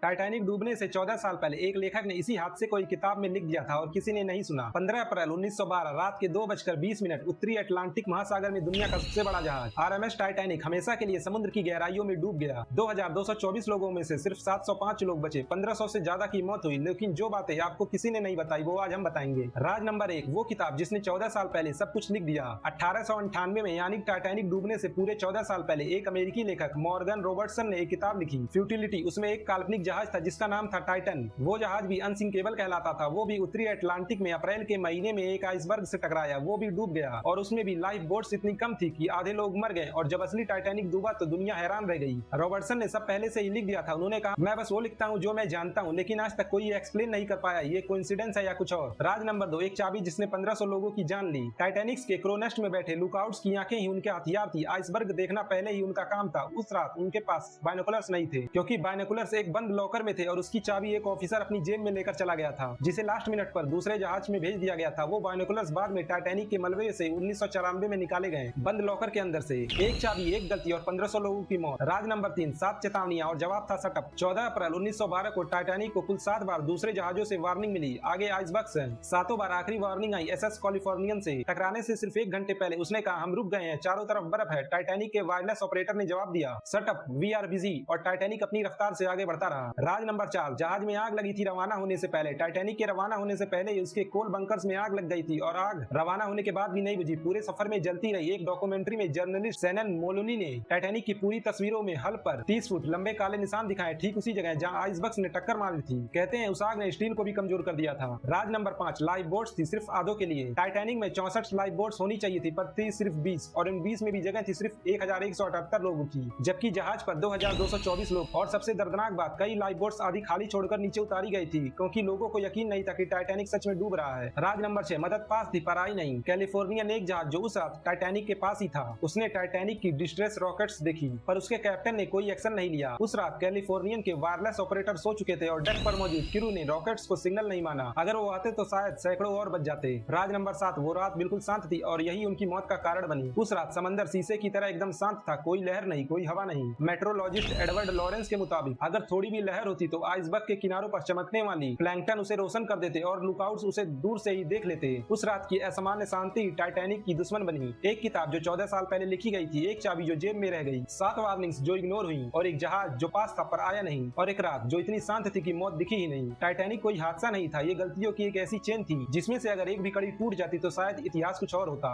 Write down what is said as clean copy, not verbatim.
Titanic डूबने से 14 साल पहले एक लेखक ने इसी हादसे को एक किताब में लिख दिया था और किसी ने नहीं सुना। 15 अप्रैल 1912 रात के 2:20 उत्तरी अटलांटिक महासागर में दुनिया का सबसे बड़ा जहाज आरएमएस टाइटैनिक हमेशा के लिए समुद्र की गहराइयों में डूब गया। 2224 लोगों में से सिर्फ 705 लोग बचे। 1500 से ज्यादा की मौत हुई, लेकिन जो बातें आपको किसी ने नहीं बताई वो आज हम बताएंगे। राज नंबर 1, वो किताब जिसने 14 साल पहले सब कुछ लिख दिया। 1898 में यानी टाइटैनिक डूबने से पूरे 14 साल पहले एक अमेरिकी लेखक मॉर्गन रॉबर्टसन ने एक किताब लिखी, फ्यूटिलिटी। उसमें एक काल्पनिक जहाज था जिसका नाम था टाइटन। वो जहाज भी अनसिंकेबल कहलाता था। वो भी उत्तरी अटलांटिक में अप्रैल के महीने में एक आइसबर्ग से टकराया, वो भी डूब गया और उसमें भी लाइफ बोट्स इतनी कम थी कि आधे लोग मर गए और जब असली टाइटैनिक डूबा तो दुनिया हैरान रह गई। रॉबर्टसन ने सब पहले से ही लिख दिया था। उन्होंने कहा, मैं बस वो लिखता हूँ जो मैं जानता हूँ, लेकिन आज तक कोई एक्सप्लेन नहीं कर पाया ये कोइंसिडेंस है या कुछ और। राज नंबर 2, एक चाबी जिसने 1500 लोगों की जान ली। टाइटैनिक्स के क्रोनेस्ट में बैठे लुकआउट्स की आंखें ही उनके हथियार थी। आइसबर्ग देखना पहले ही उनका काम था। उस रात उनके पास बाइनोकुलर्स नहीं थे क्योंकि बाइनोकुलर्स एक बंद लॉकर में थे और उसकी चाबी एक ऑफिसर अपनी जेब में लेकर चला गया था, जिसे लास्ट मिनट पर दूसरे जहाज में भेज दिया गया था। वो बाइनोकुलर्स बाद में टाइटैनिक के मलबे से 1994 में निकाले गए, बंद लॉकर के अंदर से। एक चाबी, एक गलती और 1500 लोगों की मौत। राज नंबर 3, 7 चेतावनियां और जवाब था सेटअप। 14 अप्रैल 1912 को टाइटैनिक को कुल 7 बार दूसरे जहाजों से वार्निंग मिली, आगे आइसबर्ग्स हैं। 7 बार आखिरी वार्निंग आई एसएस कैलिफोर्नियन से। टकराने से सिर्फ 1 घंटे पहले उसने कहा, हम रुक गए हैं, चारों तरफ बर्फ है। टाइटैनिक के वायरलेस ऑपरेटर ने जवाब दिया, सेटअप, वी आर बिजी, और टाइटैनिक अपनी रफ्तार से आगे बढ़ता रहा। राज नंबर 4, जहाज में आग लगी थी रवाना होने से पहले। टाइटैनिक के रवाना होने से पहले उसके कोल बंकर्स में आग लग गई थी और आग रवाना होने के बाद भी नहीं बुझी, पूरे सफर में जलती रही। एक डॉक्यूमेंट्री में जर्नलिस्ट सैनन मोलोनी ने टाइटैनिक की पूरी तस्वीरों में हल पर 30 फुट लंबे काले निशान दिखाए, ठीक उसी जगह जहां आइसबर्ग्स ने टक्कर मारी थी। कहते हैं उस आग ने स्टील को भी कमजोर कर दिया था। राज नंबर 5, लाइफ बोट्स थी सिर्फ आधों के लिए। टाइटैनिक में 64 लाइफ बोट्स होनी चाहिए थी, पर थी सिर्फ 20, और इन 20 में भी जगह थी सिर्फ 1178 लोगों की, जबकि जहाज पर 2224 लोग। और सबसे दर्दनाक बात, कई लाइफ बोट्स आधी खाली छोड़कर नीचे उतारी गई थी क्योंकि लोगों को यकीन नहीं था कि टाइटैनिक सच में डूब रहा है। राज नंबर 6, मदद पास थी पर आई नहीं। कैलिफोर्नियन एक जहाज जो उस रात टाइटैनिक के पास ही था, उसने टाइटैनिक की डिस्ट्रेस रॉकेट्स देखी पर उसके कैप्टन ने कोई एक्शन नहीं लिया। उस रात कैलिफोर्नियन के वायरलेस ऑपरेटर सो चुके थे और डेक पर मौजूद क्रू ने रॉकेट्स को सिग्नल नहीं माना। अगर वो आते तो शायद सैकड़ों और बच जाते। राज नंबर 7, वो रात बिल्कुल शांत थी और यही उनकी मौत का कारण बनी। उस रात समंदर शीशे की तरह एकदम शांत था, कोई लहर नहीं, कोई हवा नहीं। मेट्रोलॉजिस्ट एडवर्ड लॉरेंस के मुताबिक अगर थोड़ी भी लहर होती तो आइसबर्ग के किनारों पर चमकने वाली प्लैंकटन उसे रोशन कर देते और लुकआउट्स उसे दूर से ही देख लेते। उस रात की असामान्य शांति टाइटैनिक की दुश्मन बनी। एक किताब जो 14 साल पहले लिखी गई थी, एक चाबी जो जेब में रह गई, 7 वार्निंग्स जो इग्नोर हुई, और एक जहाज जो पास था पर आया नहीं, और एक रात जो इतनी शांत थी कि मौत दिखी ही नहीं। टाइटैनिक कोई हादसा नहीं था, ये गलतियों की एक ऐसी चेन थी जिसमें से अगर एक भी कड़ी टूट जाती तो शायद इतिहास कुछ और होता।